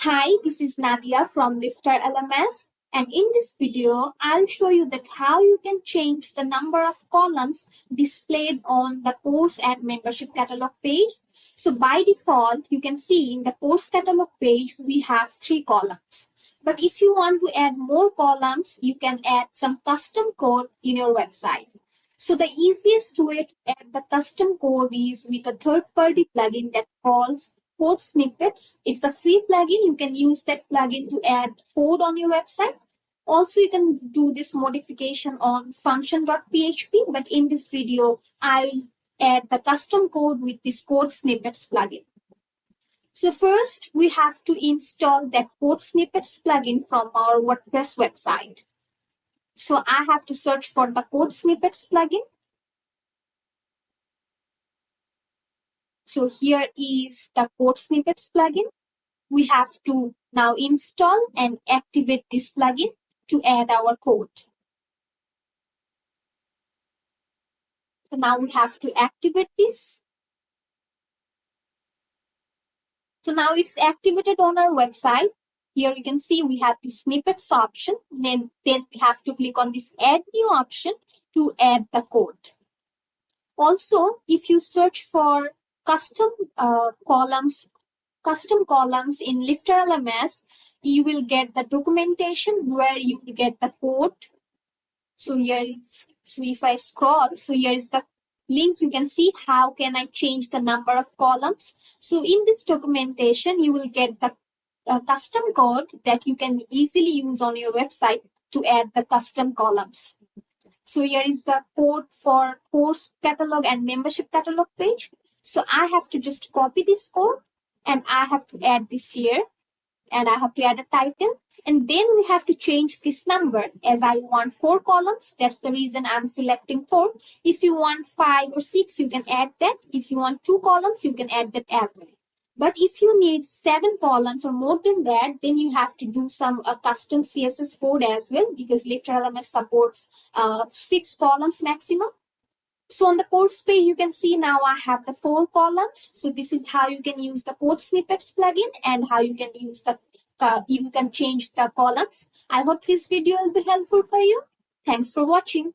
Hi, this is Nadia from LifterLMS, and in this video, I'll show you that how you can change the number of columns displayed on the course and membership catalog page. So by default, you can see in the course catalog page, we have 3 columns. But if you want to add more columns, you can add some custom code in your website. So the easiest way to add the custom code is with a third-party plugin that calls Code Snippets. It's a free plugin. You can use that plugin to add code on your website. Also, you can do this modification on function.php, but in this video, I will add the custom code with this Code Snippets plugin. So first, we have to install that Code Snippets plugin from our WordPress website. So I have to search for the Code Snippets plugin. So here is the Code Snippets plugin. We have to now install and activate this plugin to add our code. So now we have to activate this. So now it's activated on our website. Here you can see we have the snippets option. Then we have to click on this add new option to add the code. Also, if you search for custom columns in LifterLMS, you will get the documentation where you will get the code. So if I scroll, so here is the link. You can see how can I change the number of columns. So in this documentation, you will get the custom code that you can easily use on your website to add the custom columns. So here is the code for course catalog and membership catalog page. So I have to just copy this code and I have to add this here and I have to add a title. And then we have to change this number as I want 4 columns. That's the reason I'm selecting 4. If you want 5 or 6, you can add that. If you want 2 columns, you can add that as well. But if you need 7 columns or more than that, then you have to do some custom CSS code as well, because LifterLMS supports 6 columns maximum. So on the course page, you can see now I have the 4 columns. So this is how you can use the Code Snippets plugin and how you can use you can change the columns. I hope this video will be helpful for you. Thanks for watching.